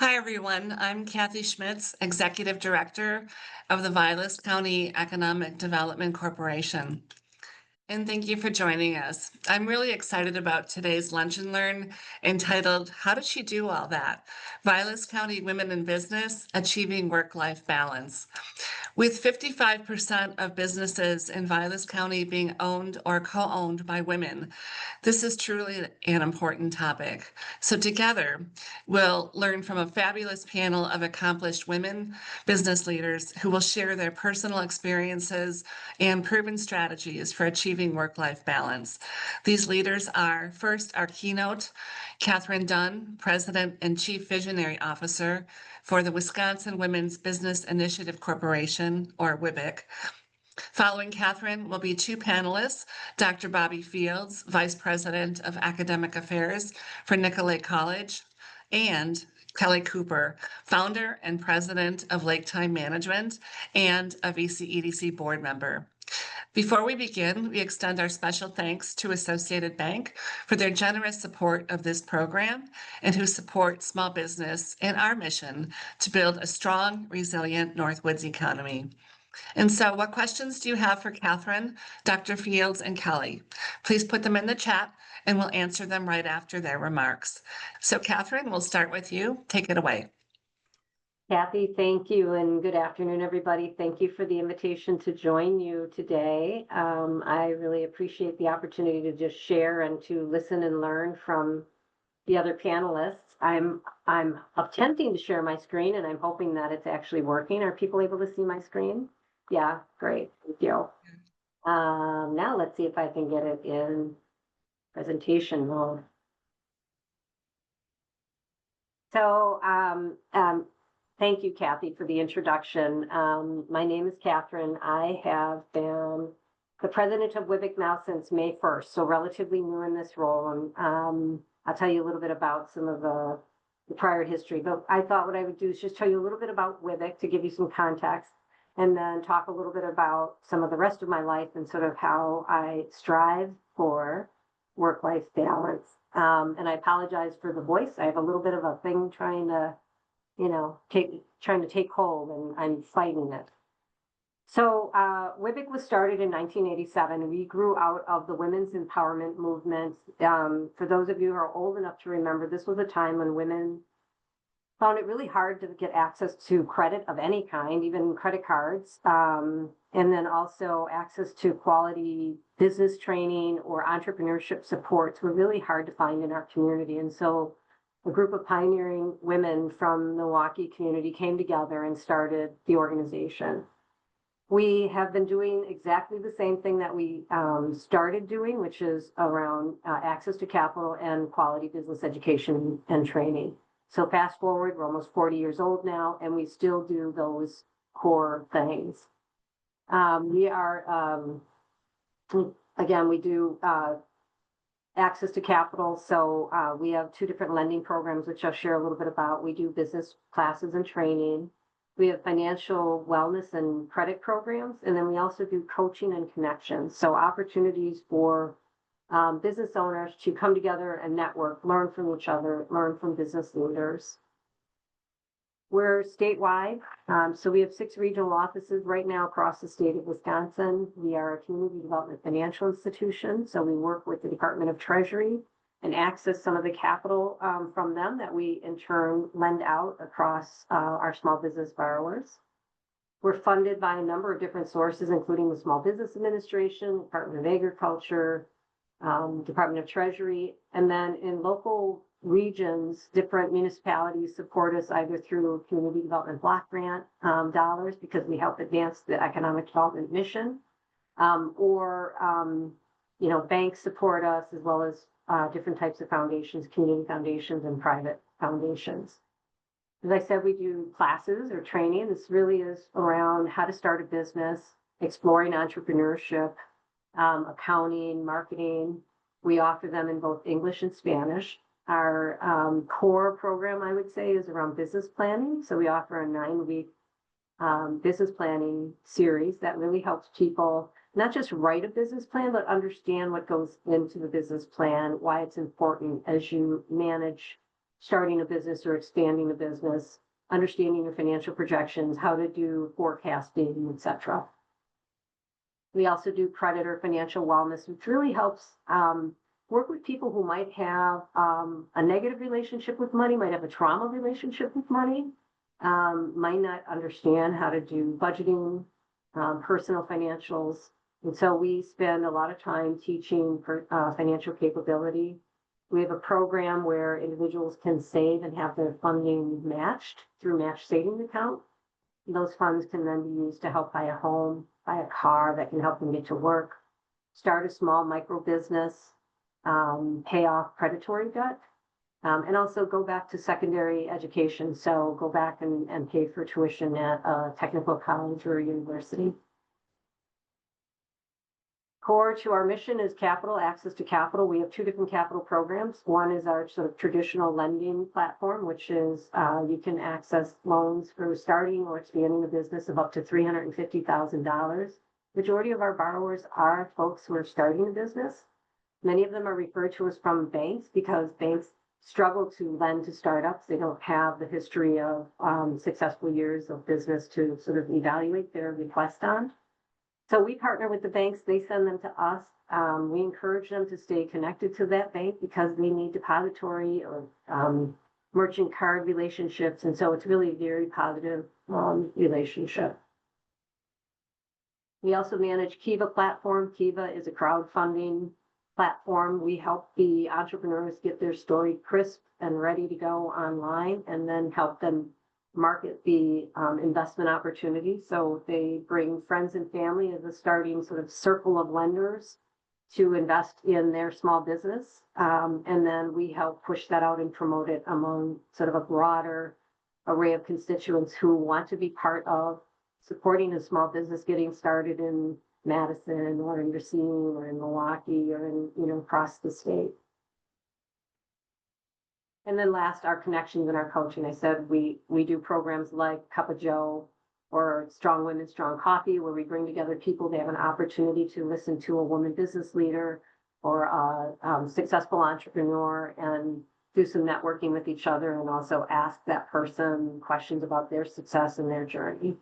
Hi, everyone. I'm Kathy Schmitz, Executive Director of the Vilas County Economic Development Corporation. And thank you for joining us. I'm really excited about today's Lunch and Learn entitled, How Did She Do All That? Vilas County Women in Business Achieving Work-Life Balance. With 55% of businesses in Vilas County being owned or co-owned by women, this is truly an important topic. So together, we'll learn from a fabulous panel of accomplished women business leaders who will share their personal experiences and proven strategies for achieving work-life balance. These leaders are, first, our keynote, Catherine Dunn, President and Chief Visionary Officer for the Wisconsin Women's Business Initiative Corporation, or WIBIC. Following Catherine will be two panelists, Dr. Bobby Fields, Vice President of Academic Affairs for Nicolet College, and Kelly Cooper, founder and president of Lake Time Management and a VCEDC board member. Before we begin, we extend our special thanks to Associated Bank for their generous support of this program and who support small business and our mission to build a strong, resilient Northwoods economy. And so what questions do you have for Catherine, Dr. Fields, and Kelly? Please put them in the chat and we'll answer them right after their remarks. So Catherine, we'll start with you. Take it away. Kathy, thank you, and good afternoon, everybody. Thank you for the invitation to join you today. I really appreciate the opportunity to just share and to listen and learn from the other panelists. I'm attempting to share my screen, and I'm hoping that it's actually working. Are people able to see my screen? Yeah, great. Thank you. Now let's see if I can get it in presentation mode. So, thank you, Kathy, for the introduction. My name is Catherine. I have been the president of WIBIC now since May 1st, so relatively new in this role. And I'll tell you a little bit about some of the prior history. But I thought what I would do is just tell you a little bit about WIBIC to give you some context, and then talk a little bit about some of the rest of my life and sort of how I strive for work-life balance. And I apologize for the voice. I have a little bit of a thing trying to take hold, and I'm fighting it. So WIBIC was started in 1987. We grew out of the women's empowerment movement. For those of you who are old enough to remember, this was a time when women found it really hard to get access to credit of any kind, even credit cards, and then also access to quality business training or entrepreneurship supports were really hard to find in our community. And so a group of pioneering women from the Milwaukee community came together and started the organization. We have been doing exactly the same thing that we started doing, which is around access to capital and quality business education and training. So fast forward, we're almost 40 years old now, and we still do those core things. We do access to capital. So we have two different lending programs, which I'll share a little bit about. We do business classes and training. We have financial wellness and credit programs. And then we also do coaching and connections. So opportunities for business owners to come together and network, learn from each other, learn from business leaders. We're statewide, so we have 6 regional offices right now across the state of Wisconsin. We are a community development financial institution, so we work with the Department of Treasury and access some of the capital from them that we in turn lend out across our small business borrowers. We're funded by a number of different sources, including the Small Business Administration, Department of Agriculture, Department of Treasury, and then in local regions, different municipalities support us either through community development block grant dollars because we help advance the economic development mission, or banks support us, as well as different types of foundations, community foundations and private foundations. As I said, we do classes or training. This really is around how to start a business, exploring entrepreneurship, accounting, marketing. We offer them in both English and Spanish. Our core program, I would say, is around business planning. So we offer a 9-week business planning series that really helps people not just write a business plan, but understand what goes into the business plan, why it's important as you manage starting a business or expanding a business, understanding your financial projections, how to do forecasting, etc. We also do credit or financial wellness, which really helps work with people who might have a negative relationship with money, might have a trauma relationship with money, might not understand how to do budgeting, personal financials. And so we spend a lot of time teaching financial capability. We have a program where individuals can save and have their funding matched through match savings account. Those funds can then be used to help buy a home, buy a car that can help them get to work, start a small micro business, pay off predatory debt, and also go back to secondary education. So go back and pay for tuition at a technical college or a university. Core to our mission is capital, access to capital. We have two different capital programs. One is our sort of traditional lending platform, which is you can access loans for starting or expanding a business of up to $350,000. Majority of our borrowers are folks who are starting a business. Many of them are referred to us from banks because banks struggle to lend to startups. They don't have the history of successful years of business to sort of evaluate their request on. So we partner with the banks, they send them to us. We encourage them to stay connected to that bank because they need depository or merchant card relationships. And so it's really a very positive relationship. We also manage Kiva platform. Kiva is a crowdfunding platform. We help the entrepreneurs get their story crisp and ready to go online and then help them market the investment opportunity. So they bring friends and family as a starting sort of circle of lenders to invest in their small business. And then we help push that out and promote it among sort of a broader array of constituents who want to be part of supporting a small business getting started in Madison or in Racine or in Milwaukee or in, across the state. And then last, our connections and our coaching. I said we do programs like Cup of Joe or Strong Women, Strong Coffee, where we bring together people. They have an opportunity to listen to a woman business leader or a successful entrepreneur and do some networking with each other and also ask that person questions about their success and their journey.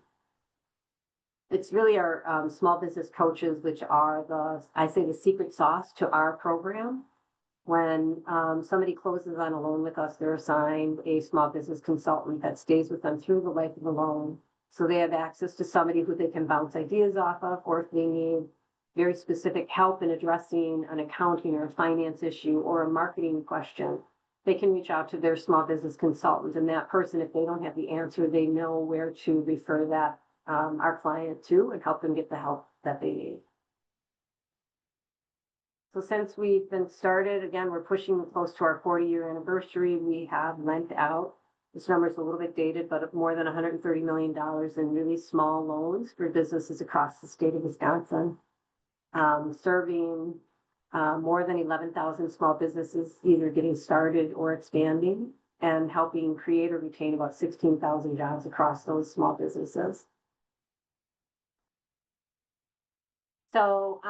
It's really our small business coaches, which are the secret sauce to our program. When somebody closes on a loan with us, they're assigned a small business consultant that stays with them through the life of the loan. So they have access to somebody who they can bounce ideas off of, or if they need very specific help in addressing an accounting or a finance issue or a marketing question, they can reach out to their small business consultant. And that person, if they don't have the answer, they know where to refer that our client to and help them get the help that they need. So since we've been started, again, we're pushing close to our 40-year anniversary. We have lent out, this number is a little bit dated, but more than $130 million in really small loans for businesses across the state of Wisconsin, serving more than 11,000 small businesses either getting started or expanding and helping create or retain about 16,000 jobs across those small businesses. So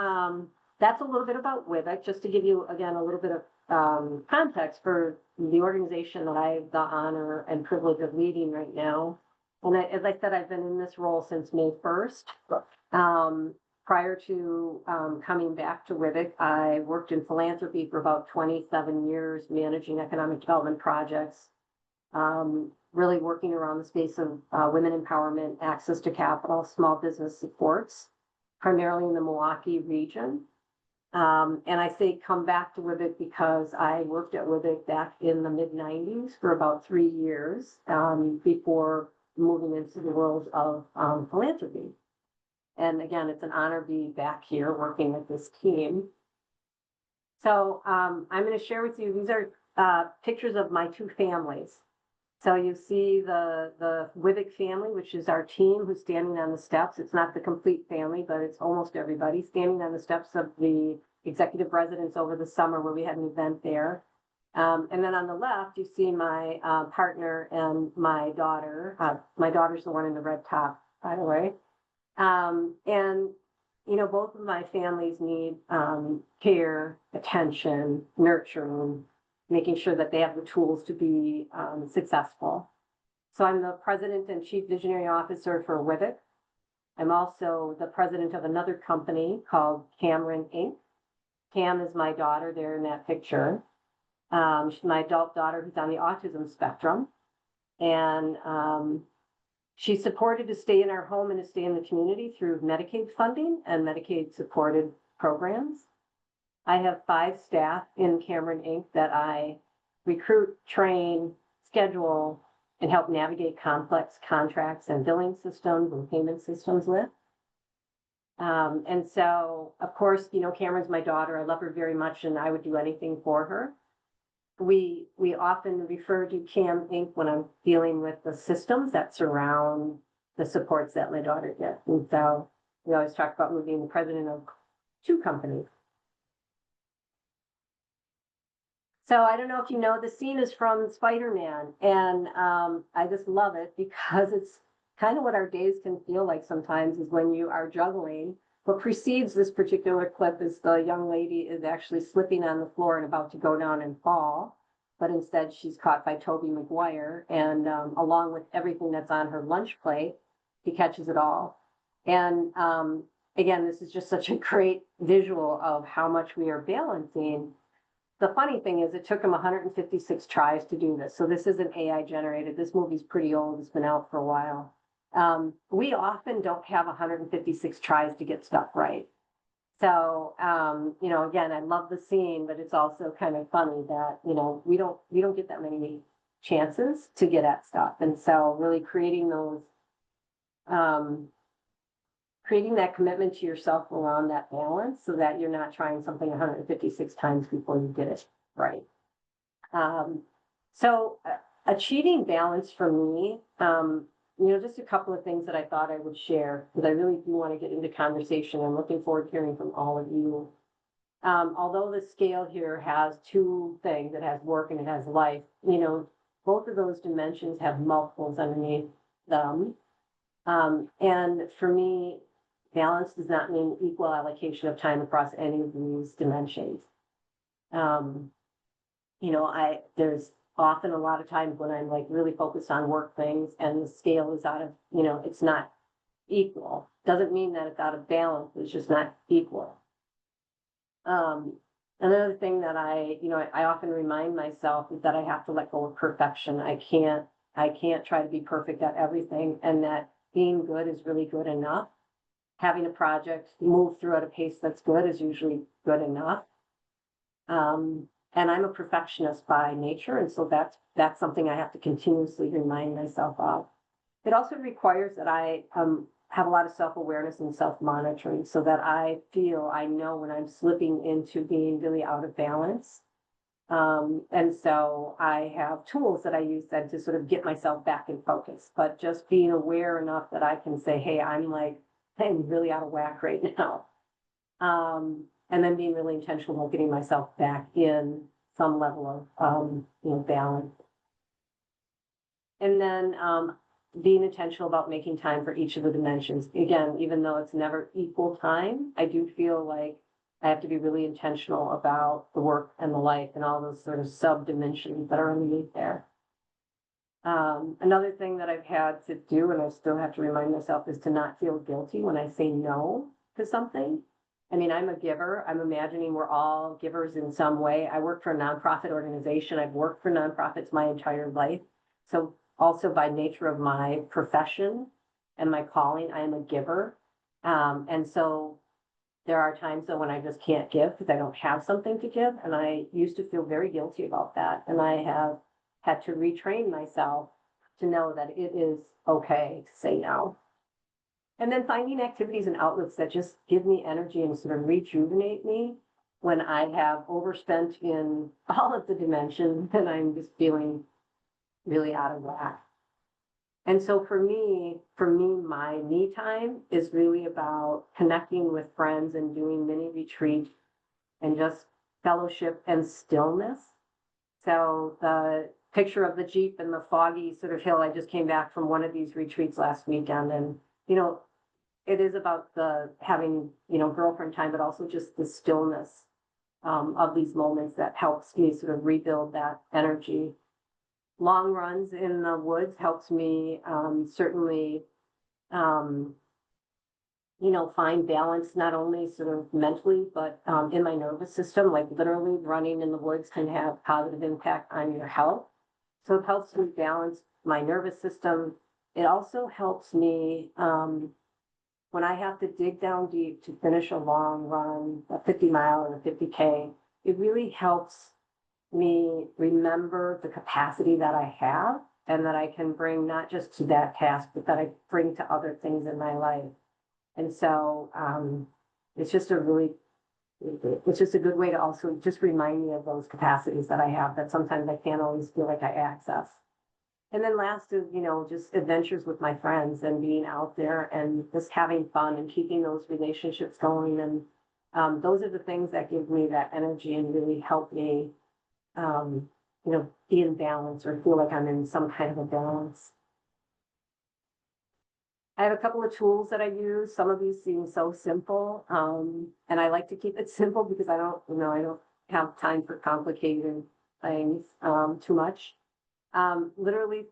that's a little bit about WIVIC, just to give you, again, a little bit of context for the organization that I have the honor and privilege of leading right now. And as I said, I've been in this role since May 1st. Prior to coming back to WIVIC, I worked in philanthropy for about 27 years, managing economic development projects, really working around the space of women empowerment, access to capital, small business supports, primarily in the Milwaukee region. And I say come back to WIVIC because I worked at WIVIC back in the mid-90s for about 3 years before moving into the world of philanthropy. And again, it's an honor to be back here working with this team. So I'm going to share with you, these are pictures of my two families. So you see the WIVIC family, which is our team who's standing on the steps. It's not the complete family, but it's almost everybody standing on the steps of the executive residence over the summer where we had an event there. And then on the left, you see my partner and my daughter. My daughter's the one in the red top, by the way. And, both of my families need care, attention, nurturing. making sure that they have the tools to be successful. So I'm the president and chief visionary officer for WIVIC. I'm also the president of another company called Cameron Inc. Cam is my daughter there in that picture. She's my adult daughter who's on the autism spectrum. And she's supported to stay in our home and to stay in the community through Medicaid funding and Medicaid supported programs. I have 5 staff in Cameron Inc. that I recruit, train, schedule, and help navigate complex contracts and billing systems and payment systems with. And so, of course, Cameron's my daughter. I love her very much, and I would do anything for her. We often refer to Cam Inc. when I'm dealing with the systems that surround the supports that my daughter gets. And so we always talk about me being the president of 2 companies. So I don't know if you know, the scene is from Spider-Man, and I just love it because it's kind of what our days can feel like sometimes is when you are juggling. What precedes this particular clip is the young lady is actually slipping on the floor and about to go down and fall, but instead she's caught by Tobey Maguire, and along with everything that's on her lunch plate, he catches it all. And again, this is just such a great visual of how much we are balancing. The funny thing is it took him 156 tries to do this. So this isn't AI generated. This movie's pretty old. It's been out for a while. We often don't have 156 tries to get stuff right. So, again, I love the scene, but it's also kind of funny that, we don't get that many chances to get at stuff. And so really creating those, creating that commitment to yourself around that balance so that you're not trying something 156 times before you get it right. So achieving balance for me, just a couple of things that I thought I would share because I really do want to get into conversation. I'm looking forward to hearing from all of you. Although the scale here has 2 things, it has work and it has life, both of those dimensions have multiples underneath them. And for me, balance does not mean equal allocation of time across any of these dimensions. There's often a lot of times when I'm like really focused on work things and the scale is out of, it's not equal. Doesn't mean that it's out of balance. It's just not equal. Another thing that I often remind myself is that I have to let go of perfection. I can't try to be perfect at everything, and that being good is really good enough. Having a project move through at a pace that's good is usually good enough. And I'm a perfectionist by nature, and so that's something I have to continuously remind myself of. It also requires that I have a lot of self-awareness and self-monitoring so that I know when I'm slipping into being really out of balance. And so I have tools that I use then to sort of get myself back in focus, but just being aware enough that I can say, hey, I'm really out of whack right now. And then being really intentional about getting myself back in some level of, balance. And then being intentional about making time for each of the dimensions. Again, even though it's never equal time, I do feel like I have to be really intentional about the work and the life and all those sort of sub-dimensions that are underneath there. Another thing that I've had to do, and I still have to remind myself, is to not feel guilty when I say no to something. I mean, I'm a giver. I'm imagining we're all givers in some way. I work for a nonprofit organization. I've worked for nonprofits my entire life. So also by nature of my profession and my calling, I am a giver. And so there are times though when I just can't give because I don't have something to give. And I used to feel very guilty about that. And I have had to retrain myself to know that it is okay to say no. And then finding activities and outlets that just give me energy and sort of rejuvenate me when I have overspent in all of the dimensions and I'm just feeling really out of whack. And so for me, my me time is really about connecting with friends and doing mini retreats and just fellowship and stillness. So the picture of the Jeep and the foggy sort of hill, I just came back from one of these retreats last weekend, and it is about the having, girlfriend time, but also just the stillness of these moments that helps me sort of rebuild that energy. Long runs in the woods helps me certainly, um, find balance not only sort of mentally, but in my nervous system. Like literally running in the woods can have positive impact on your health. So it helps me balance my nervous system. It also helps me when I have to dig down deep to finish a long run, a 50-mile or a 50K. It really helps me remember the capacity that I have and that I can bring not just to that task, but that I bring to other things in my life. And so it's just a really, it's just a good way to also just remind me of those capacities that I have that sometimes I can't always feel like I access. And then last is, just adventures with my friends and being out there and just having fun and keeping those relationships going. And those are the things that give me that energy and really help me, be in balance or feel like I'm in some kind of a balance. I have a couple of tools that I use. Some of these seem so simple, and I like to keep it simple because I don't have time for complicated things too much. Literally,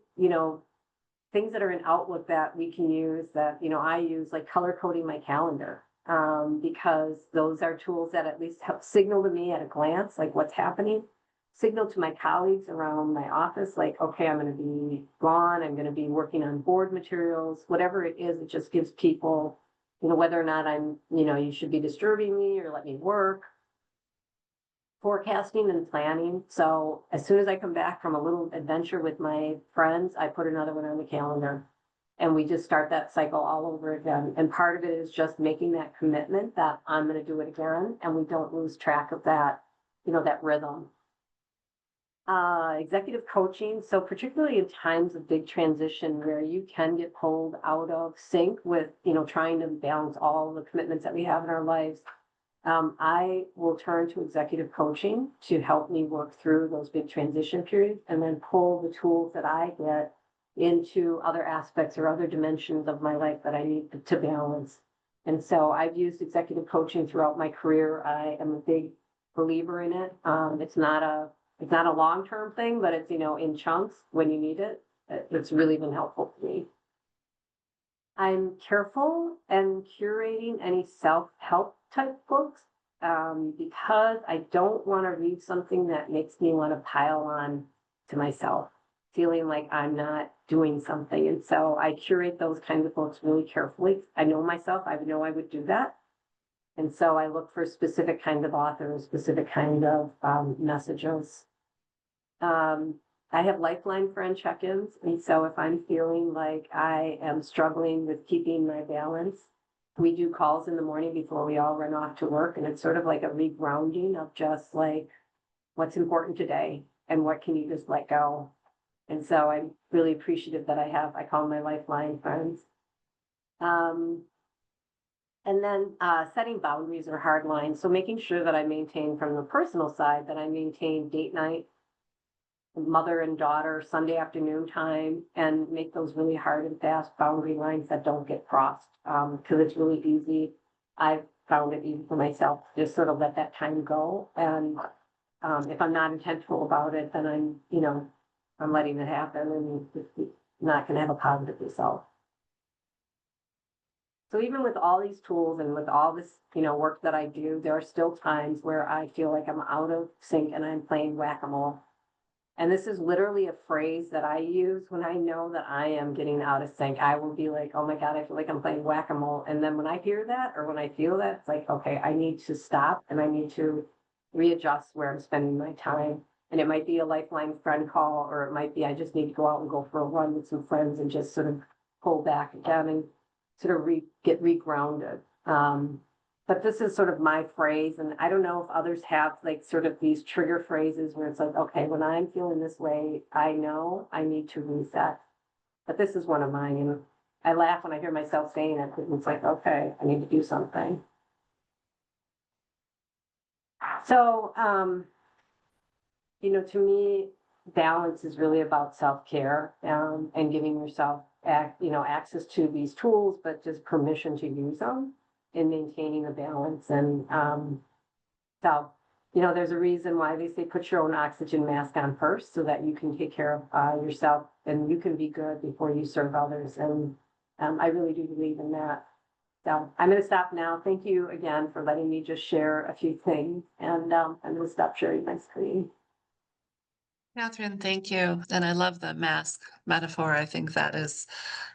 things that are in Outlook that we can use that, I use like color coding my calendar, because those are tools that at least help signal to me at a glance, like what's happening, signal to my colleagues around my office, like, okay, I'm going to be gone. I'm going to be working on board materials, whatever it is. It just gives people, whether or not you should be disturbing me or let me work. Forecasting and planning. So as soon as I come back from a little adventure with my friends, I put another one on the calendar and we just start that cycle all over again. And part of it is just making that commitment that I'm going to do it again. And we don't lose track of that, that rhythm. Executive coaching. So particularly in times of big transition where you can get pulled out of sync with, trying to balance all the commitments that we have in our lives. I will turn to executive coaching to help me work through those big transition periods and then pull the tools that I get into other aspects or other dimensions of my life that I need to balance. And so I've used executive coaching throughout my career. I am a big believer in it. It's not a long-term thing, but it's, in chunks when you need it. It's really been helpful for me. I'm careful and curating any self-help type books because I don't want to read something that makes me want to pile on to myself, feeling like I'm not doing something. And so I curate those kinds of books really carefully. I know myself, I know I would do that. And so I look for specific kind of authors, specific kind of messages. I have lifeline friend check-ins. And so if I'm feeling like I am struggling with keeping my balance, we do calls in the morning before we all run off to work. And it's sort of like a regrounding of just like, what's important today and what can you just let go? And so I'm really appreciative that I call my lifeline friends. And then setting boundaries or hard lines. So making sure that I maintain from the personal side that I maintain date night, mother and daughter, Sunday afternoon time, and make those really hard and fast boundary lines that don't get crossed. Because it's really easy. I've found it easy for myself to just sort of let that time go. And if I'm not intentional about it, then I'm letting it happen and it's not going to have a positive result. So even with all these tools and with all this, work that I do, there are still times where I feel like I'm out of sync and I'm playing whack-a-mole. And this is literally a phrase that I use when I know that I am getting out of sync. I will be like, oh my God, I feel like I'm playing whack-a-mole. And then when I hear that or when I feel that, it's like, okay, I need to stop and I need to readjust where I'm spending my time. And it might be a lifeline friend call, or it might be I just need to go out and go for a run with some friends and just sort of pull back again and sort of get regrounded. But this is sort of my phrase, and I don't know if others have like sort of these trigger phrases where it's like, okay, when I'm feeling this way, I know I need to reset. But this is one of mine, and I laugh when I hear myself saying it, because it's like, okay, I need to do something. So, to me, balance is really about self-care, and giving yourself, access to these tools, but just permission to use them in maintaining a balance. And so there's a reason why they say put your own oxygen mask on first so that you can take care of yourself and you can be good before you serve others. And I really do believe in that. So I'm going to stop now. Thank you again for letting me just share a few things. And I'm going to stop sharing my screen. Catherine, thank you. And I love the mask metaphor. I think that is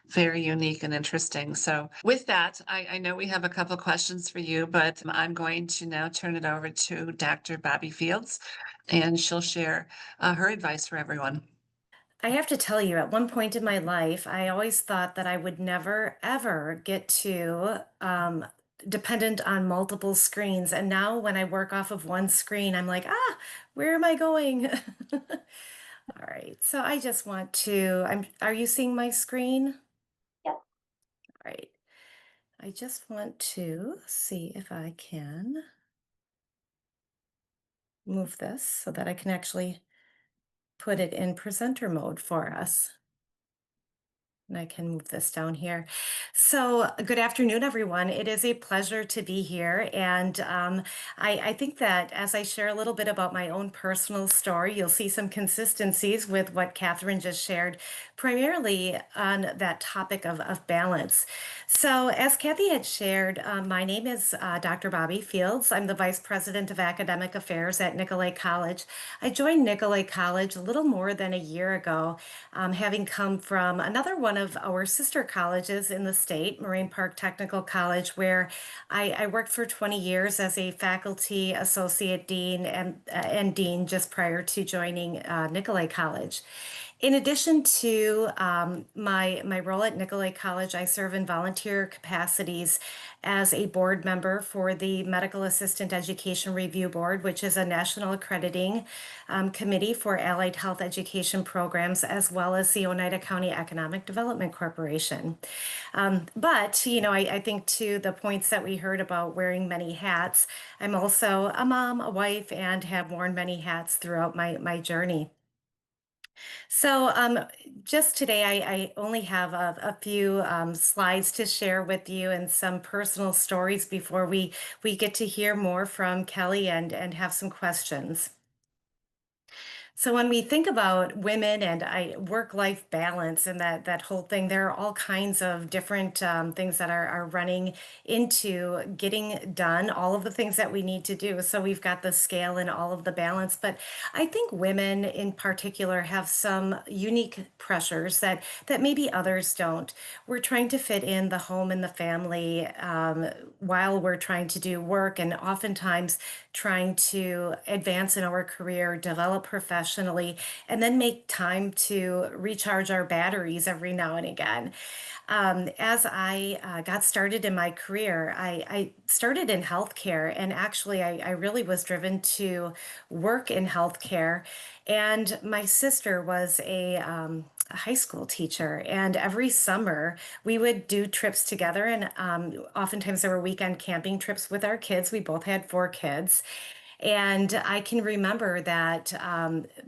very unique and interesting. So with that, I know we have a couple questions for you, but I'm going to now turn it over to Dr. Bobby Fields, and she'll share her advice for everyone. I have to tell you, at one point in my life, I always thought that I would never, ever get to dependent on multiple screens. And now when I work off of one screen, I'm like, where am I going? All right. So I just want to, are you seeing my screen? Yeah. All right. I just want to see if I can move this so that I can actually put it in presenter mode for us. And I can move this down here. So, good afternoon, everyone. It is a pleasure to be here. And I think that as I share a little bit about my own personal story, you'll see some consistencies with what Catherine just shared, primarily on that topic of balance. So, as Kathy had shared, my name is Dr. Bobby Fields. I'm the Vice President of Academic Affairs at Nicolet College. I joined Nicolet College a little more than a year ago, having come from another one of our sister colleges in the state, Moraine Park Technical College, where I worked for 20 years as a faculty associate dean and dean just prior to joining Nicolet College. In addition to my role at Nicolet College, I serve in volunteer capacities as a board member for the Medical Assistant Education Review Board, which is a national accrediting committee for allied health education programs, as well as the Oneida County Economic Development Corporation. But, I think to the points that we heard about wearing many hats, I'm also a mom, a wife, and have worn many hats throughout my journey. So, just today, I only have a few slides to share with you and some personal stories before we get to hear more from Kelly and have some questions. So when we think about women and work-life balance and that whole thing, there are all kinds of different things that are running into getting done all of the things that we need to do. So we've got the scale and all of the balance, but I think women in particular have some unique pressures that maybe others don't. We're trying to fit in the home and the family while we're trying to do work, and oftentimes trying to advance in our career, develop professionally, and then make time to recharge our batteries every now and again. As I got started in my career, I started in healthcare, and actually, I really was driven to work in healthcare. And my sister was a high school teacher, and every summer we would do trips together. And oftentimes there were weekend camping trips with our kids. We both had 4 kids. And I can remember that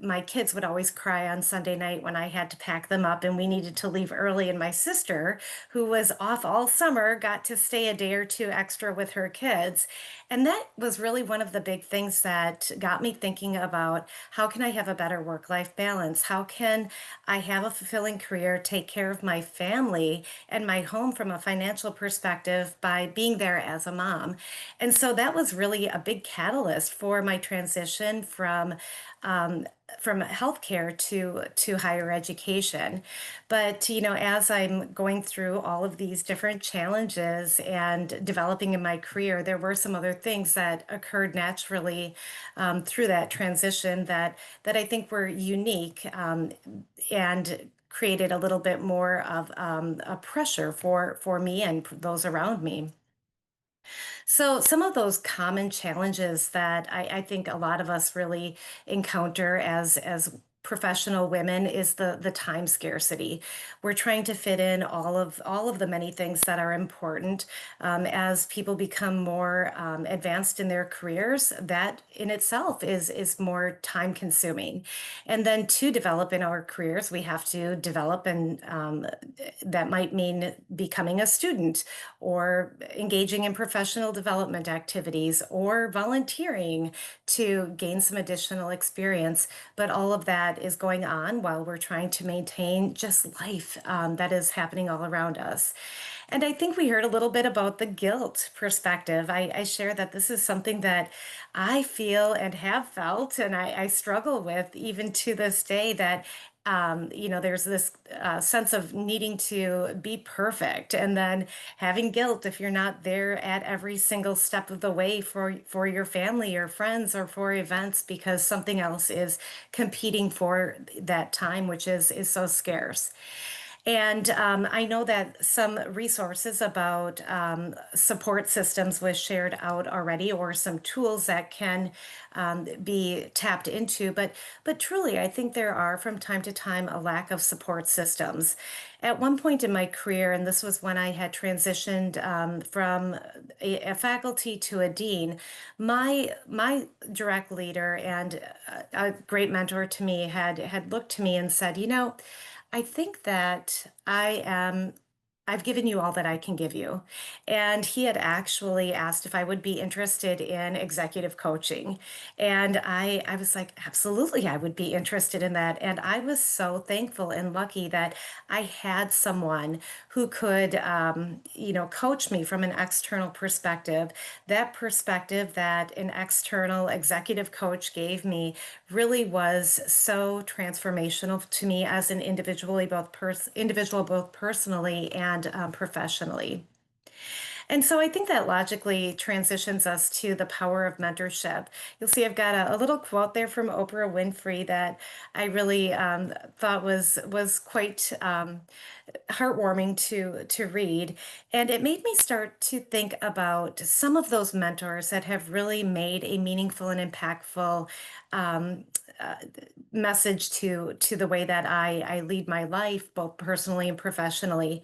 my kids would always cry on Sunday night when I had to pack them up and we needed to leave early. And my sister, who was off all summer, got to stay a day or two extra with her kids. And that was really one of the big things that got me thinking about how can I have a better work-life balance? How can I have a fulfilling career, take care of my family and my home from a financial perspective by being there as a mom? And so that was really a big catalyst for my transition um, from healthcare to higher education. But as I'm going through all of these different challenges and developing in my career, there were some other things that occurred naturally through that transition that I think were unique and created a little bit more of a pressure for me and those around me. So, some of those common challenges that I think a lot of us really encounter as professional women is the time scarcity. We're trying to fit in all of the many things that are important as people become more advanced in their careers. That in itself is more time consuming. And then to develop in our careers, we have to develop, and that might mean becoming a student or engaging in professional development activities or volunteering to gain some additional experience. But all of that is going on while we're trying to maintain just life that is happening all around us. And I think we heard a little bit about the guilt perspective. I share that this is something that I feel and have felt, and I struggle with even to this day. That there's this sense of needing to be perfect, and then having guilt if you're not there at every single step of the way for your family or friends or for events because something else is competing for that time, which is so scarce. And I know that some resources about support systems was shared out already, or some tools that can be tapped into. But truly, I think there are from time to time a lack of support systems. At one point in my career, and this was when I had transitioned from a faculty to a dean, my direct leader and a great mentor to me had looked to me and said, I think that I've given you all that I can give you. And he had actually asked if I would be interested in executive coaching. And I was like, absolutely, I would be interested in that. And I was so thankful and lucky that I had someone who could, coach me from an external perspective. That perspective that an external executive coach gave me really was so transformational to me as an individual, both personally and professionally. And so I think that logically transitions us to the power of mentorship. You'll see I've got a little quote there from Oprah Winfrey that I really thought was quite heartwarming to read, and it made me start to think about some of those mentors that have really made a meaningful and impactful um, uh, message to the way that I lead my life, both personally and professionally.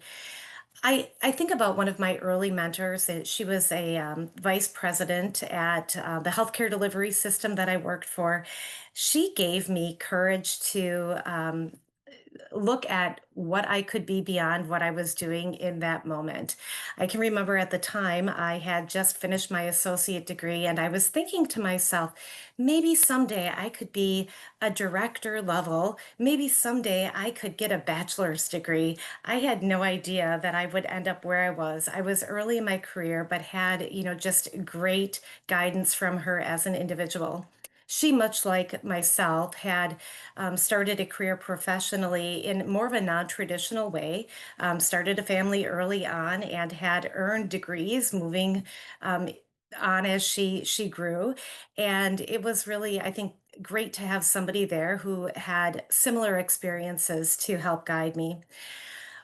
I think about one of my early mentors. She was a vice president at the healthcare delivery system that I worked for. She gave me courage to look at what I could be beyond what I was doing in that moment. I can remember at the time I had just finished my associate degree, and I was thinking to myself, maybe someday I could be a director level. Maybe someday I could get a bachelor's degree. I had no idea that I would end up where I was. I was early in my career, but had, just great guidance from her as an individual. She, much like myself, had started a career professionally in more of a non-traditional way, started a family early on, and had earned degrees moving um, on as she grew. And it was really, I think, great to have somebody there who had similar experiences to help guide me.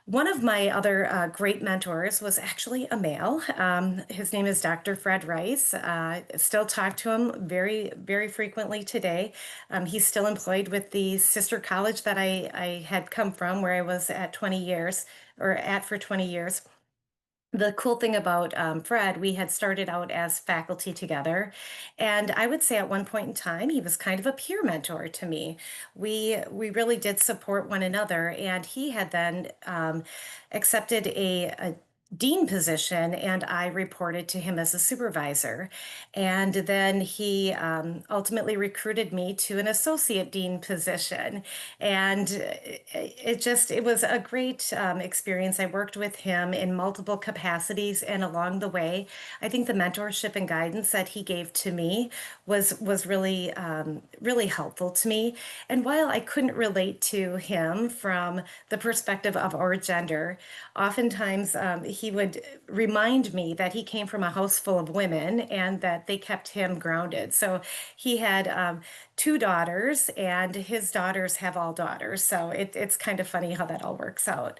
One of my other great mentors was actually a male. His name is Dr. Fred Rice. Still talk to him very, very frequently today. He's still employed with the sister college that I had come from, where I was at 20 years, or at for 20 years. The cool thing about Fred, we had started out as faculty together, and I would say at one point in time he was kind of a peer mentor to me. We really did support one another, and he had then accepted a dean position, and I reported to him as a supervisor. And then he ultimately recruited me to an associate dean position, and it was a great experience. I worked with him in multiple capacities, and along the way, I think the mentorship and guidance that he gave to me was really really helpful to me. And while I couldn't relate to him from the perspective of our gender, oftentimes he would remind me that he came from a house full of women and that they kept him grounded. So he had two daughters, and his daughters have all daughters. So it's kind of funny how that all works out.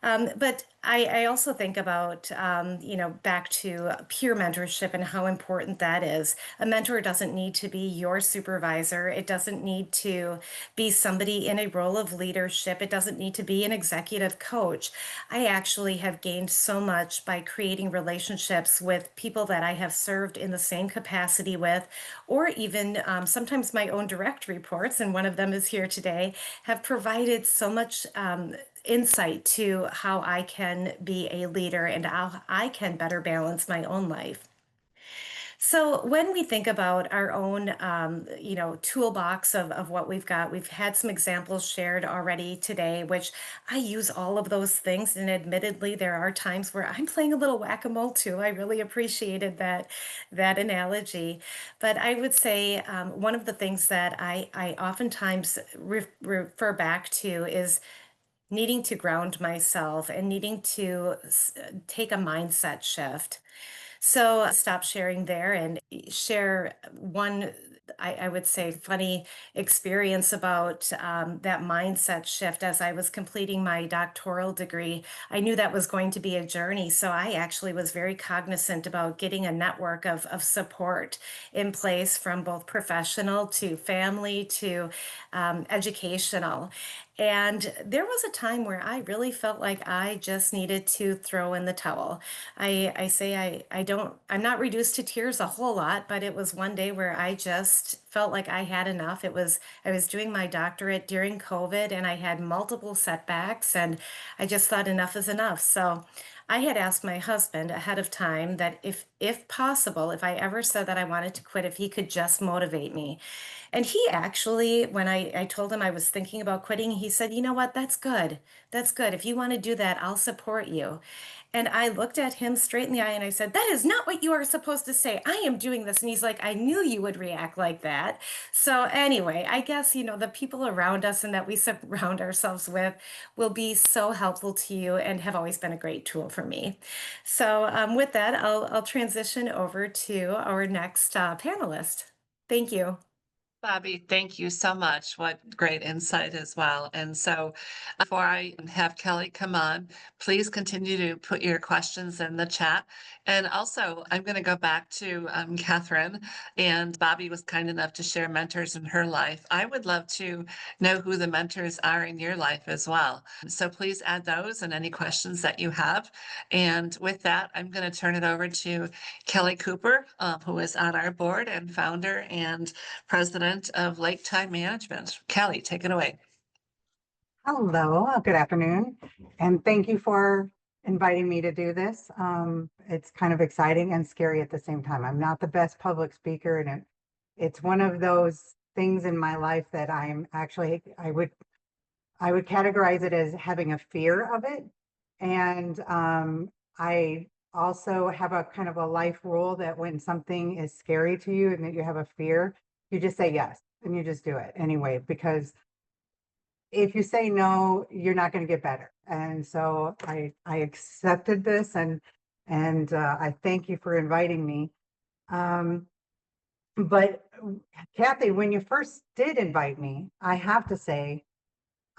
But I also think about, back to peer mentorship and how important that is. A mentor doesn't need to be your supervisor. It doesn't need to be somebody in a role of leadership. It doesn't need to be an executive coach. I actually have gained so much by creating relationships with people that I have served in the same capacity with, or even sometimes my own direct reports, and one of them is here today, have provided so much insight to how I can be a leader and how I can better balance my own life. So when we think about our own, toolbox of what we've had some examples shared already today, which I use all of those things. And admittedly, there are times where I'm playing a little whack-a-mole too. I really appreciated that analogy. But I would say one of the things that I oftentimes refer back to is needing to ground myself and needing to take a mindset shift. So stop sharing there and share one, I would say, funny experience about that mindset shift. As I was completing my doctoral degree, I knew that was going to be a journey. So I actually was very cognizant about getting a network of support in place, from both professional to family to educational. And there was a time where I really felt like I just needed to throw in the towel. I say I'm not reduced to tears a whole lot, but it was one day where I just felt like I had enough. I was doing my doctorate during COVID and I had multiple setbacks, and I just thought enough is enough. So I had asked my husband ahead of time that if possible, if I ever said that I wanted to quit, if he could just motivate me. And he actually, when I told him I was thinking about quitting, he said, "You know what? That's good. That's good. If you want to do that, I'll support you." And I looked at him straight in the eye and I said, "That is not what you are supposed to say. I am doing this." And he's like, "I knew you would react like that." So, anyway, I guess, the people around us and that we surround ourselves with will be so helpful to you and have always been a great tool for me. So, with that, I'll transition over to our next panelist. Thank you. Bobby, thank you so much. What great insight as well. And so before I have Kelly come on, please continue to put your questions in the chat. And also, I'm going to go back to Catherine, and Bobby was kind enough to share mentors in her life. I would love to know who the mentors are in your life as well. So please add those and any questions that you have. And with that, I'm going to turn it over to Kelly Cooper, who is on our board and founder and president of Lake Time Management. Kelly, take it away. Hello, good afternoon, and thank you for inviting me to do this. It's kind of exciting and scary at the same time. I'm not the best public speaker, and it's one of those things in my life that I would categorize it as having a fear of it. And I also have a kind of a life rule that when something is scary to you and that you have a fear, you just say yes and you just do it anyway, because if you say no, you're not going to get better. And so I accepted this, and I thank you for inviting me. But Kathy, when you first did invite me, I have to say,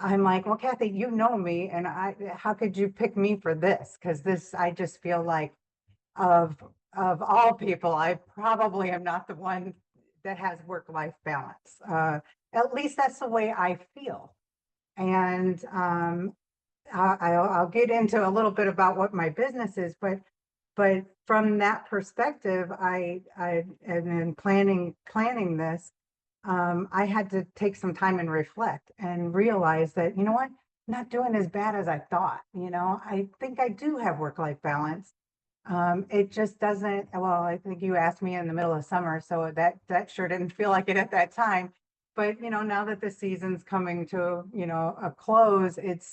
I'm like, well, Kathy, you know me, and how could you pick me for this? Because I just feel like of all people, I probably am not the one that has work-life balance. At least that's the way I feel. And I'll get into a little bit about what my business is, but from that perspective, and in planning this, I had to take some time and reflect and realize that, you know what, I'm not doing as bad as I thought. I think I do have work-life balance. It just doesn't, well, I think you asked me in the middle of summer, so that sure didn't feel like it at that time. But, now that the season's coming to, a close, it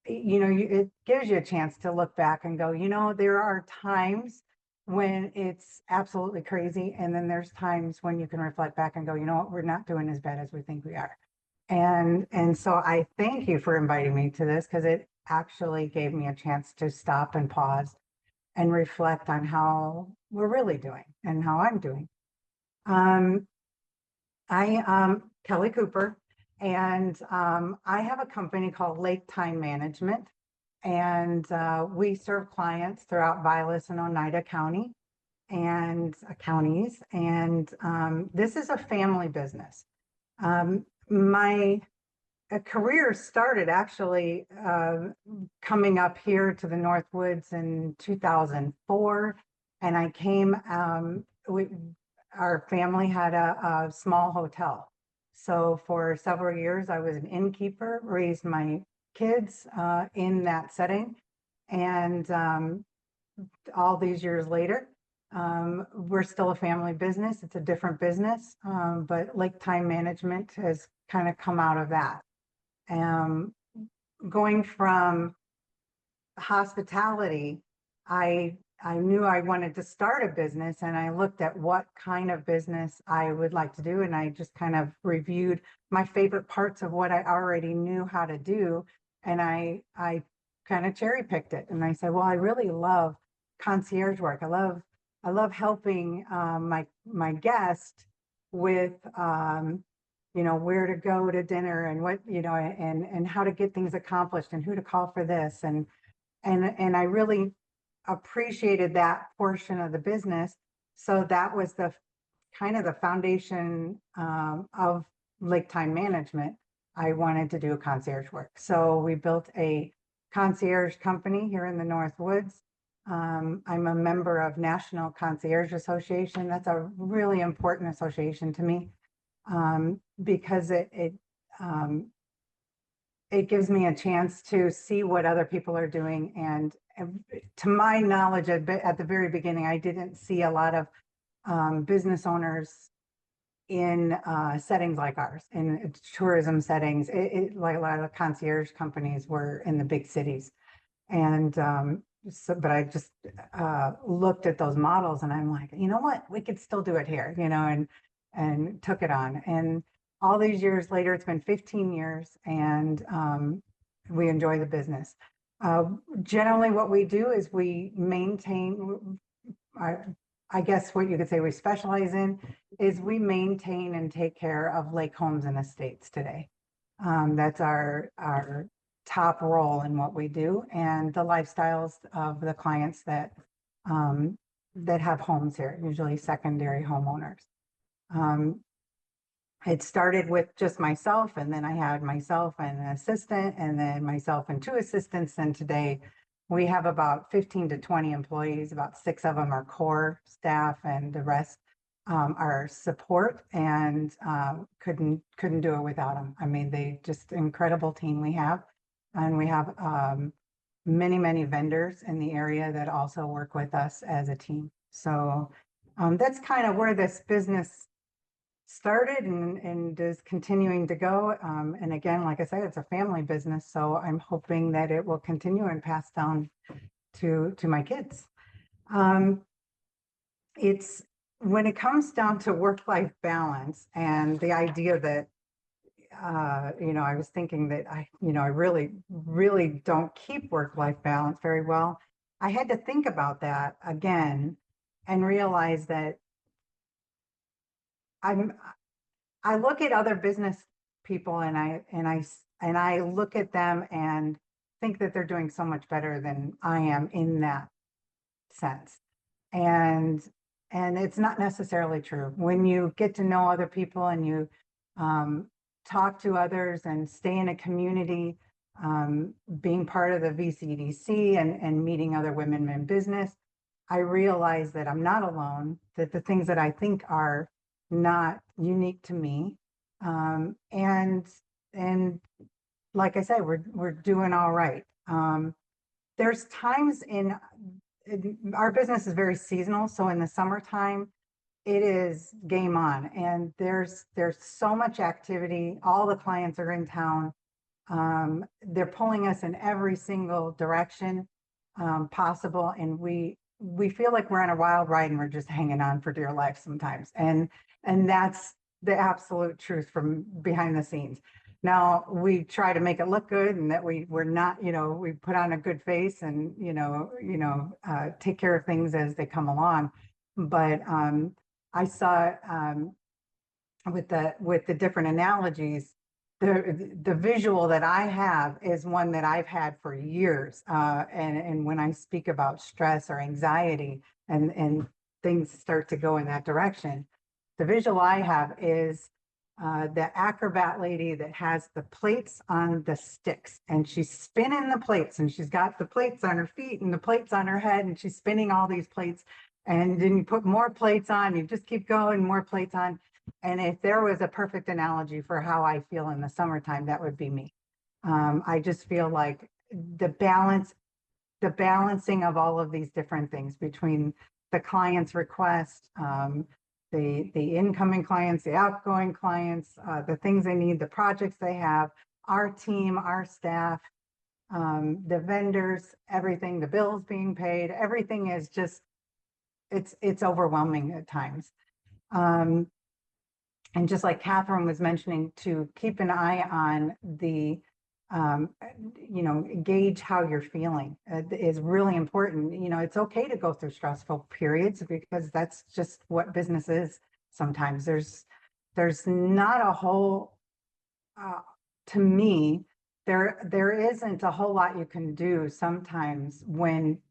gives you a chance to look back and go, there are times when it's absolutely crazy. And then there's times when you can reflect back and go, you know what, we're not doing as bad as we think we are. And so I thank you for inviting me to this, because it actually gave me a chance to stop and pause and reflect on how we're really doing and how I'm doing. I am Kelly Cooper, and I have a company called Lake Time Management. And we serve clients throughout Vilas and Oneida County and counties. And this is a family business. My career started actually coming up here to the Northwoods in 2004. And I came, our family had a small hotel. So for several years, I was an innkeeper, raised my kids in that setting. And all these years later, we're still a family business. It's a different business, but Lake Time Management has kind of come out of that. Going from hospitality, I knew I wanted to start a business, and I looked at what kind of business I would like to do, and I just kind of reviewed my favorite parts of what I already knew how to do, and I kind of cherry picked it, and I said, well, I really love concierge work. I love helping my guest with where to go to dinner and what and how to get things accomplished and who to call for this, and I really appreciated that portion of the business. So that was the kind of the foundation of Lake Time Management. I wanted to do concierge work. So we built a concierge company here in the Northwoods. I'm a member of National Concierge Association. That's a really important association to me because it gives me a chance to see what other people are doing. And to my knowledge, at the very beginning, I didn't see a lot of business owners in settings like ours, in tourism settings. Like a lot of concierge companies were in the big cities. And but I just looked at those models and I'm like, you know what, we could still do it here, and took it on. And all these years later, it's been 15 years, and we enjoy the business. Generally, what we do is we maintain, I guess what you could say we specialize in is we maintain and take care of lake homes and estates today. That's our top role in what we do, and the lifestyles of the clients that have homes here, usually secondary homeowners. It started with just myself, and then I had myself and an assistant, and then myself and 2 assistants. And today we have about 15 to 20 employees. About 6 of them are core staff, and the rest are support, and couldn't do it without them. I mean, they just incredible team we have. And we have many vendors in the area that also work with us as a team. So that's kind of where this business started and is continuing to go. And again, like I said, it's a family business, so I'm hoping that it will continue and pass down to my kids. It's when it comes down to work-life balance and the idea that I was thinking that I really don't keep work-life balance very well. I had to think about that again and realize that I look at other business people, and I look at them and think that they're doing so much better than I am in that sense. And it's not necessarily true. When you get to know other people and you talk to others and stay in a community, being part of the VCEDC and meeting other women in business, I realize that I'm not alone, that the things that I think are not unique to me. And like I said, we're doing all right. There's times in our business is very seasonal. So in the summertime, it is game on, and there's so much activity. All the clients are in town. They're pulling us in every single direction possible, and we feel like we're on a wild ride and we're just hanging on for dear life sometimes. And that's the absolute truth from behind the scenes. Now we try to make it look good, and that we're not, we put on a good face and take care of things as they come along. But I saw with the different analogies, the visual that I have is one that I've had for years. And when I speak about stress or anxiety and things start to go in that direction, the visual I have is the acrobat lady that has the plates on the sticks, and she's spinning the plates, and she's got the plates on her feet and the plates on her head, and she's spinning all these plates. And then you put more plates on, you just keep going, more plates on. And if there was a perfect analogy for how I feel in the summertime, that would be me. I just feel like the balancing of all of these different things between the client's request, the incoming clients, the outgoing clients, the things they need, the projects they have, our team, our staff, the vendors, everything, the bills being paid, everything is just, it's overwhelming at times. And just like Catherine was mentioning, to keep an eye on the, gauge how you're feeling is really important. It's okay to go through stressful periods because that's just what business is. Sometimes there's not a whole, to me, there isn't a whole lot you can do sometimes when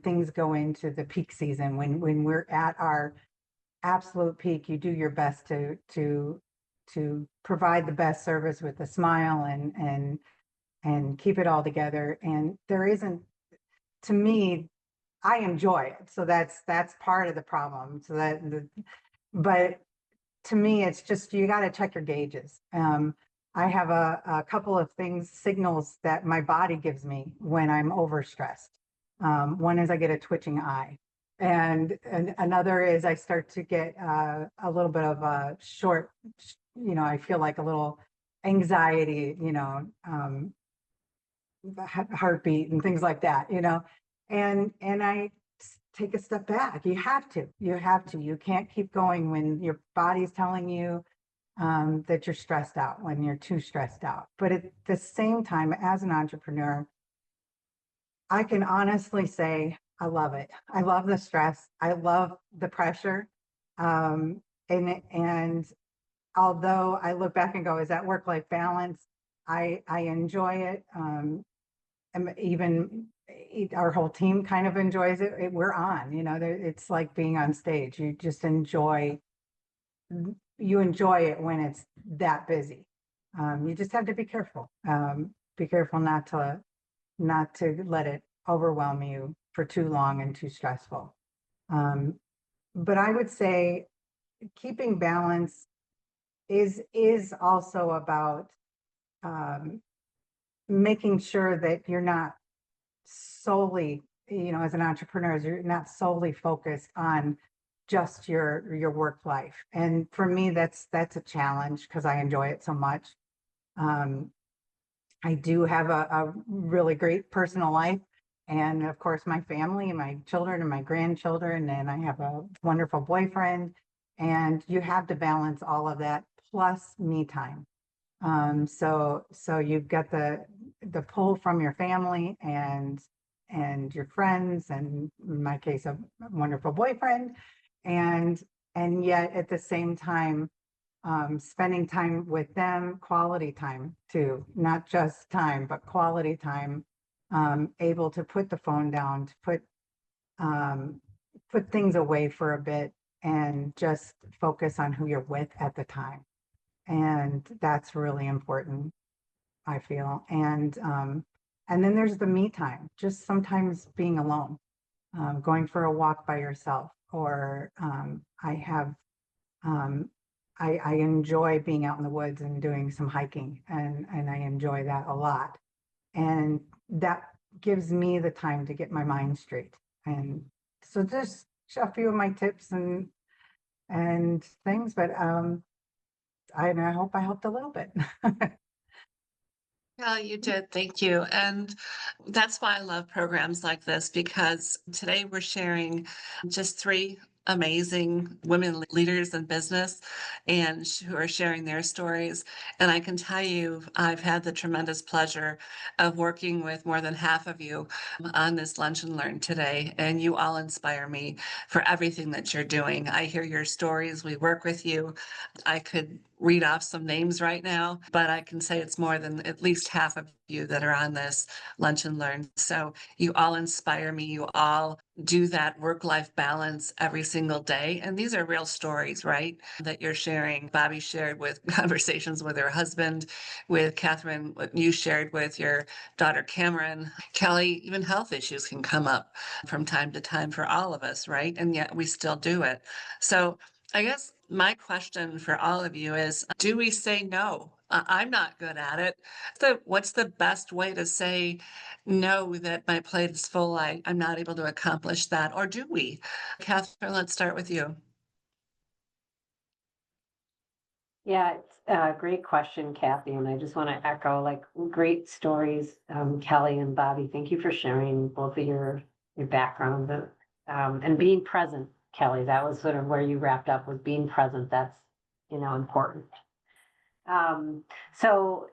things go into the peak season, when we're at our absolute peak. You do your best to provide the best service with a smile and keep it all together. And there isn't, to me, I enjoy it. So that's part of the problem. But to me, it's just, you got to check your gauges. I have a couple of signals that my body gives me when I'm overstressed. One is I get a twitching eye. And another is I start to get a little bit of a short, I feel like a little anxiety, heartbeat and things like that, and I take a step back. You have to, you can't keep going when your body's telling you that you're stressed out, when you're too stressed out. But at the same time, as an entrepreneur, I can honestly say, I love it. I love the stress. I love the pressure. And although I look back and go, is that work-life balance? I enjoy it. And even our whole team kind of enjoys it. We're on, it's like being on stage. You just enjoy it when it's that busy. You just have to be careful. Be careful not to let it overwhelm you for too long and too stressful. But I would say keeping balance is also about making sure that you're not solely, as an entrepreneur, you're not solely focused on just your work life. And for me, that's a challenge because I enjoy it so much. I do have a really great personal life, and of course my family and my children and my grandchildren, and I have a wonderful boyfriend, and you have to balance all of that plus me time. So you've got the pull from your family and your friends, and in my case, a wonderful boyfriend, and yet at the same time, spending time with them, quality time too, not just time, but quality time, able to put the phone down, to put things away for a bit and just focus on who you're with at the time. And that's really important, I feel. And then there's the me time, just sometimes being alone, going for a walk by yourself, or I enjoy being out in the woods and doing some hiking, and I enjoy that a lot. And that gives me the time to get my mind straight. And so just a few of my tips and things, but I hope I helped a little bit. Well, you did. Thank you. And that's why I love programs like this, because today we're sharing just three amazing women leaders in business and who are sharing their stories. And I can tell you, I've had the tremendous pleasure of working with more than half of you on this Lunch and Learn today. And you all inspire me for everything that you're doing. I hear your stories. We work with you. I could read off some names right now, but I can say it's more than at least half of you that are on this Lunch and Learn. So you all inspire me. You all do that work-life balance every single day. And these are real stories, right? That you're sharing. Bobby shared with conversations with her husband, with Catherine, what you shared with your daughter Cameron. Kelly, even health issues can come up from time to time for all of us, right? And yet we still do it. So I guess my question for all of you is, do we say no? I'm not good at it. So what's the best way to say no, that my plate is full, I'm not able to accomplish that? Or do we? Catherine, let's start with you. Yeah, it's a great question, Kathy, and I just want to echo like great stories, Kelly and Bobby. Thank you for sharing both of your background and being present, Kelly. That was sort of where you wrapped up with being present. That's important. So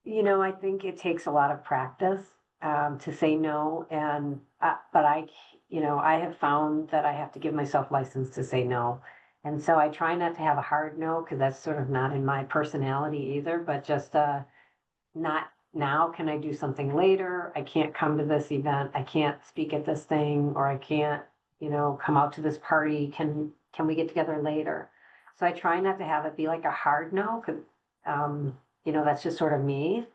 I think it takes a lot of practice to say no, and but I have found that I have to give myself license to say no. And so I try not to have a hard no because that's sort of not in my personality either, but just not now. Can I do something later? I can't come to this event. I can't speak at this thing, or I can't, come out to this party. Can we get together later? So I try not to have it be like a hard no because, that's just sort of me.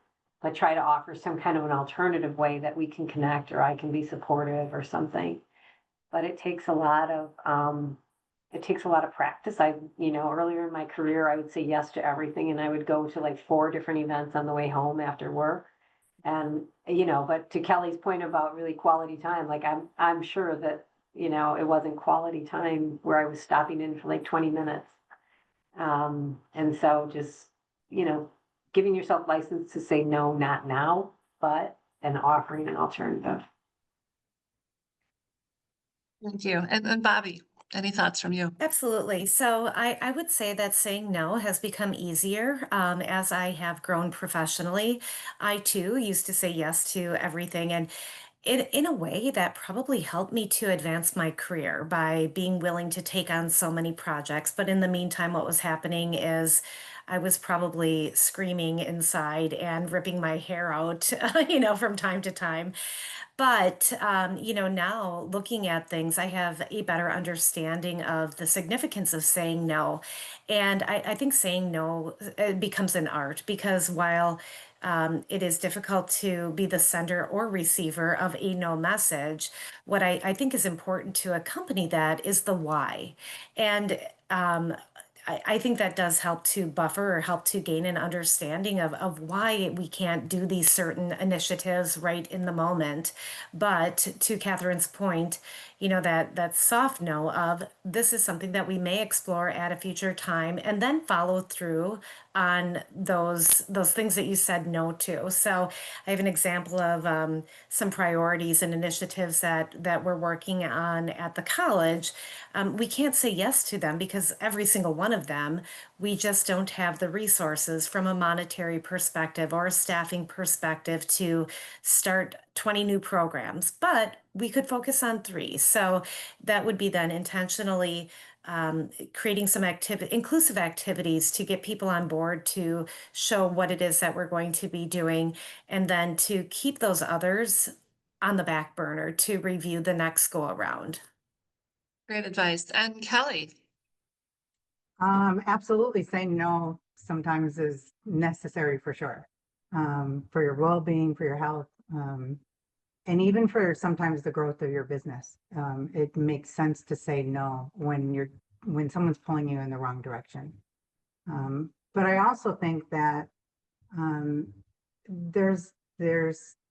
But try to offer some kind of an alternative way that we can connect, or I can be supportive or something. But it takes a lot of practice. Earlier in my career, I would say yes to everything, and I would go to like 4 different events on the way home after work. And, but to Kelly's point about really quality time, like I'm sure that, it wasn't quality time where I was stopping in for like 20 minutes. And so just, giving yourself license to say no, not now, but and offering an alternative. Thank you. And Bobby, any thoughts from you? Absolutely. So I would say that saying no has become easier as I have grown professionally. I too used to say yes to everything. And in a way, that probably helped me to advance my career by being willing to take on so many projects. But in the meantime, what was happening is I was probably screaming inside and ripping my hair out, from time to time. But, now looking at things, I have a better understanding of the significance of saying no. And I think saying no becomes an art because while it is difficult to be the sender or receiver of a no message, what I think is important to accompany that is the why. And I think that does help to buffer or help to gain an understanding of why we can't do these certain initiatives right in the moment. But to Catherine's point, that soft no of this is something that we may explore at a future time and then follow through on those things that you said no to. So I have an example of some priorities and initiatives that we're working on at the college. We can't say yes to them because every single one of them, we just don't have the resources from a monetary perspective or a staffing perspective to start 20 new programs, but we could focus on 3. So that would be then intentionally creating some inclusive activities to get people on board to show what it is that we're going to be doing, and then to keep those others on the back burner to review the next go around. Great advice. And Kelly, Absolutely saying no sometimes is necessary for sure. For your well-being, for your health, and even for sometimes the growth of your business. It makes sense to say no when someone's pulling you in the wrong direction. But I also think that there's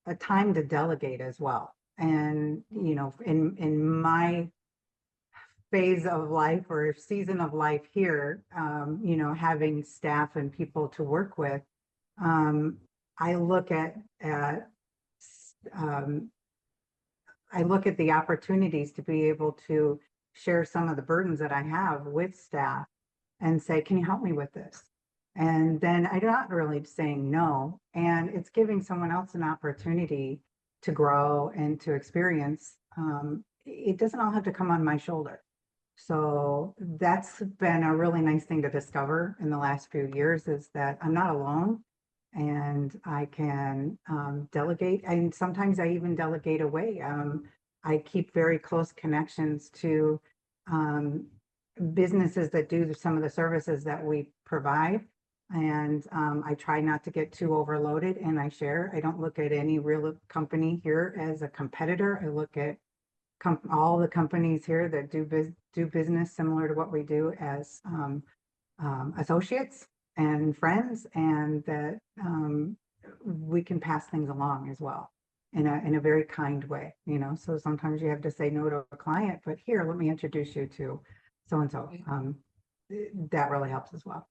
a time to delegate as well. And in my phase of life or season of life here, having staff and people to work with, I look at the opportunities to be able to share some of the burdens that I have with staff and say, can you help me with this? And then I'm not really saying no, and it's giving someone else an opportunity to grow and to experience. It doesn't all have to come on my shoulder. So that's been a really nice thing to discover in the last few years, is that I'm not alone and I can delegate. And sometimes I even delegate away. I keep very close connections to um, businesses that do some of the services that we provide. And I try not to get too overloaded, and I share. I don't look at any real company here as a competitor. I look at all the companies here that do business similar to what we do as associates and friends, and that we can pass things along as well in a very kind way, you know. So sometimes you have to say no to a client, but here, let me introduce you to so and so. That really helps as well.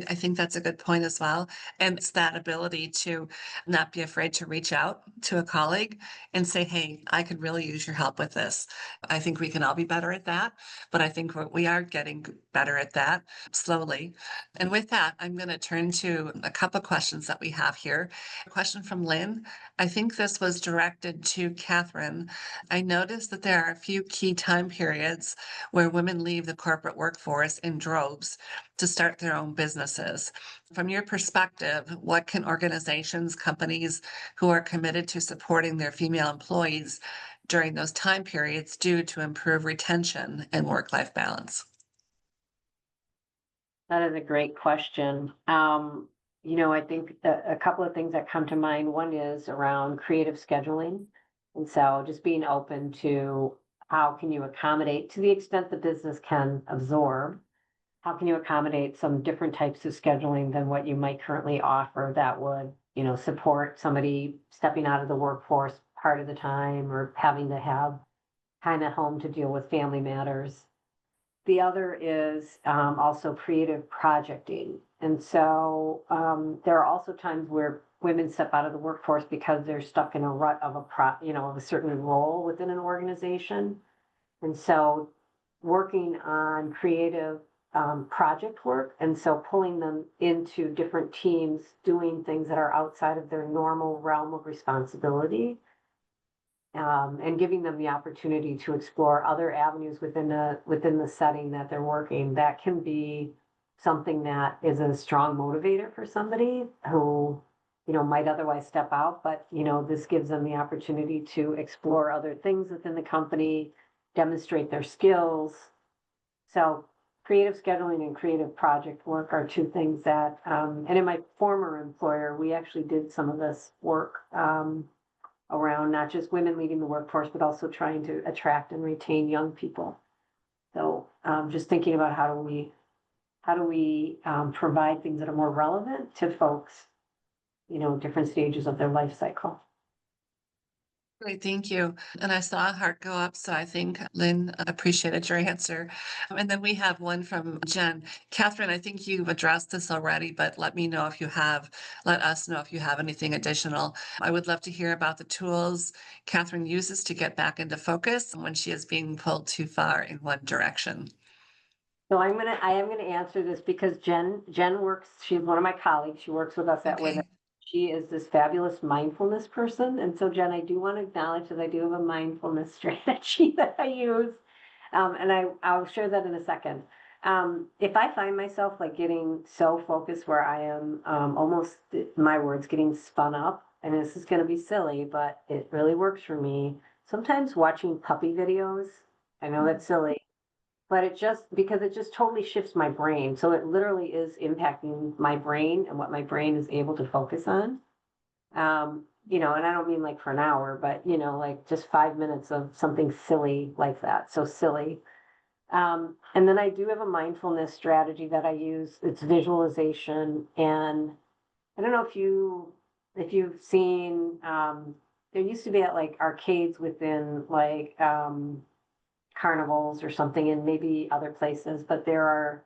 I think that's a good point as well. And it's that ability to not be afraid to reach out to a colleague and say, hey, I could really use your help with this. I think we can all be better at that, but I think we are getting better at that slowly. And with that, I'm going to turn to a couple of questions that we have here. A question from Lynn. I think this was directed to Catherine. I noticed that there are a few key time periods where women leave the corporate workforce in droves to start their own businesses. From your perspective, what can organizations, companies who are committed to supporting their female employees during those time periods do to improve retention and work-life balance? That is a great question. I think that a couple of things that come to mind. One is around creative scheduling. And so just being open to how can you accommodate, to the extent the business can absorb, how can you accommodate some different types of scheduling than what you might currently offer that would, support somebody stepping out of the workforce part of the time, or having to have time at home to deal with family matters. The other is also creative projecting. And so there are also times where women step out of the workforce because they're stuck in a rut of of a certain role within an organization. And so working on creative project work, and so pulling them into different teams, doing things that are outside of their normal realm of responsibility, and giving them the opportunity to explore other avenues within the setting that they're working. That can be something that is a strong motivator for somebody who, might otherwise step out, but, this gives them the opportunity to explore other things within the company, demonstrate their skills. So creative scheduling and creative project work are two things that, and in my former employer, we actually did some of this work around not just women leaving the workforce, but also trying to attract and retain young people. So just thinking about how do we provide things that are more relevant to folks, different stages of their life cycle. Great, thank you. And I saw a heart go up, so I think Lynn appreciated your answer. And then we have one from Jen. Catherine, I think you've addressed this already, but let us know if you have anything additional. I would love to hear about the tools Catherine uses to get back into focus when she is being pulled too far in one direction. So I am gonna answer this because Jen works, she's one of my colleagues. She works with us at Okay. Wither. She is this fabulous mindfulness person. And so Jen, I do want to acknowledge that I do have a mindfulness strategy that I use. And I'll share that in a second. If I find myself like getting so focused where I am almost, my words, getting spun up, and this is going to be silly, but it really works for me. Sometimes watching puppy videos, I know that's silly, but it just totally shifts my brain. So it literally is impacting my brain and what my brain is able to focus on. And I don't mean like for an hour, but like just 5 minutes of something silly like that. So silly. And then I do have a mindfulness strategy that I use. It's visualization. And I don't know if you've seen, there used to be at like arcades within like, carnivals or something, and maybe other places, but there are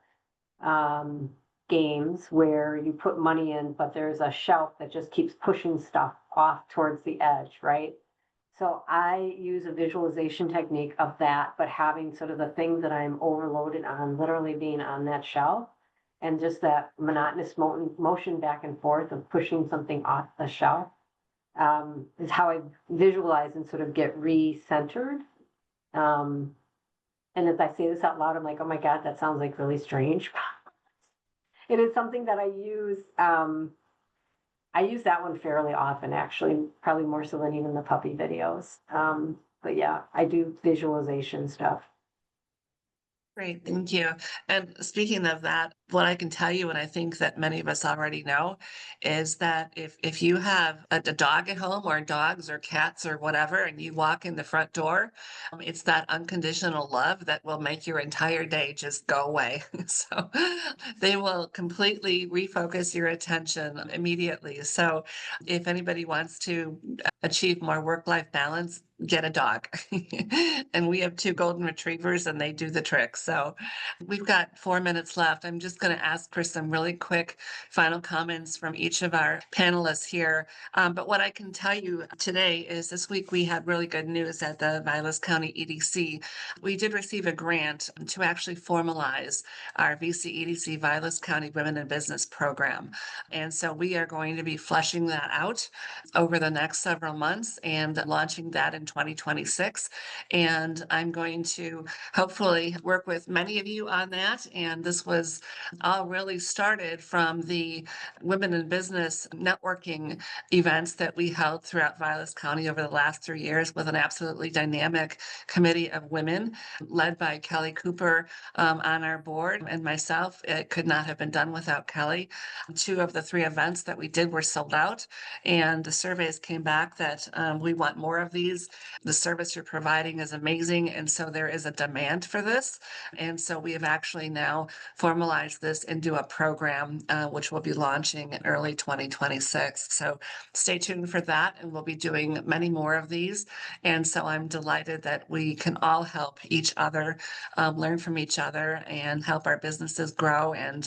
games where you put money in, but there's a shelf that just keeps pushing stuff off towards the edge, right? So I use a visualization technique of that, but having sort of the things that I'm overloaded on literally being on that shelf, and just that monotonous motion back and forth of pushing something off the shelf is how I visualize and sort of get re-centered. And as I say this out loud, I'm like, oh my God, that sounds like really strange. It is something that I use that one fairly often, actually, probably more so than even the puppy videos. But yeah, I do visualization stuff. Great, thank you. And speaking of that, what I can tell you, and I think that many of us already know, is that if you have a dog at home or dogs or cats or whatever, and you walk in the front door, it's that unconditional love that will make your entire day just go away. So they will completely refocus your attention immediately. So if anybody wants to achieve more work-life balance, get a dog. And we have two golden retrievers and they do the trick. So we've got 4 minutes left. I'm just going to ask for some really quick final comments from each of our panelists here. But what I can tell you today is this week we had really good news at the Vilas County EDC. We did receive a grant to actually formalize our VCEDC Vilas County Women in Business program. And so we are going to be fleshing that out over the next several months and launching that in 2026. And I'm going to hopefully work with many of you on that. And this was all really started from the Women in Business networking events that we held throughout Vilas County over the last 3 years with an absolutely dynamic committee of women led by Kelly Cooper on our board and myself. It could not have been done without Kelly. 2 of the 3 events that we did were sold out, and the surveys came back that we want more of these. The service you're providing is amazing, and so there is a demand for this. And so we have actually now formalized this into a program which will be launching in early 2026. So stay tuned for that, and we'll be doing many more of these. And so I'm delighted that we can all help each other, learn from each other, and help our businesses grow and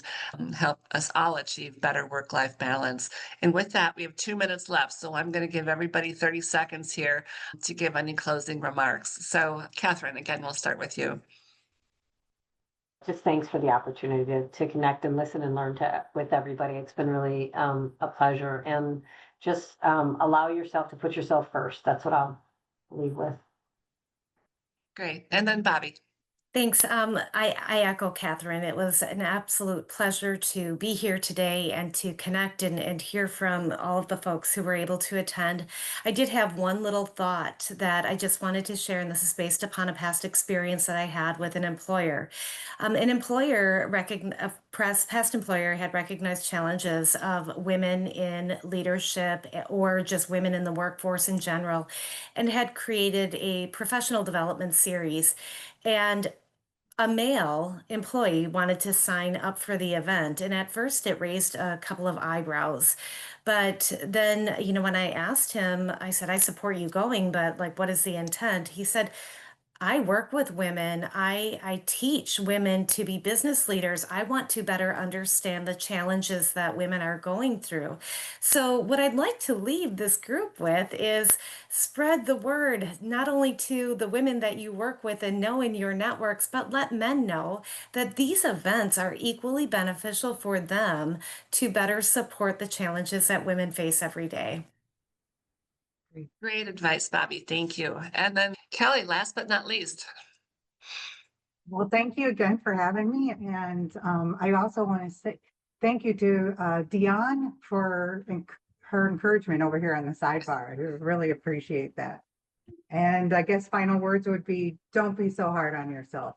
help us all achieve better work-life balance. And with that, we have 2 minutes left. So I'm going to give everybody 30 seconds here to give any closing remarks. So Catherine, again, we'll start with you. Just thanks for the opportunity to connect and listen and learn with everybody. It's been really a pleasure. And just allow yourself to put yourself first. That's what I'll leave with. Great. And then Bobby. Thanks. I echo Catherine. It was an absolute pleasure to be here today and to connect and hear from all of the folks who were able to attend. I did have one little thought that I just wanted to share, and this is based upon a past experience that I had with an employer. An employer, a past employer, had recognized challenges of women in leadership or just women in the workforce in general, and had created a professional development series. And a male employee wanted to sign up for the event, and at first it raised a couple of eyebrows. But then, when I asked him, I said, I support you going, but like, what is the intent? He said, I work with women. I teach women to be business leaders. I want to better understand the challenges that women are going through. So, what I'd like to leave this group with is spread the word, not only to the women that you work with and know in your networks, but let men know that these events are equally beneficial for them to better support the challenges that women face every day. Great advice, Bobby. Thank you. And then Kelly, last but not least. Well, thank you again for having me. And I also want to say thank you to Dion for her encouragement over here on the sidebar. I really appreciate that. And I guess final words would be, don't be so hard on yourself.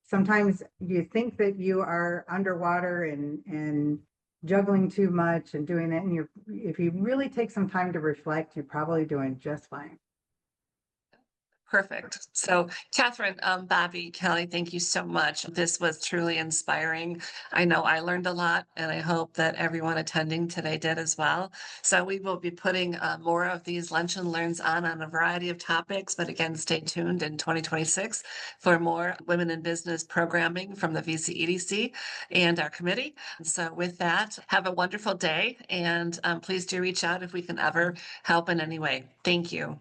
Sometimes you think that you are underwater and juggling too much and doing that. And if you really take some time to reflect, you're probably doing just fine. Perfect. So Catherine, Bobby, Kelly, thank you so much. This was truly inspiring. I know I learned a lot, and I hope that everyone attending today did as well. So we will be putting more of these lunch and learns on a variety of topics, but again, stay tuned in 2026 for more women in business programming from the VCEDC and our committee. So with that, have a wonderful day, and please do reach out if we can ever help in any way. Thank you.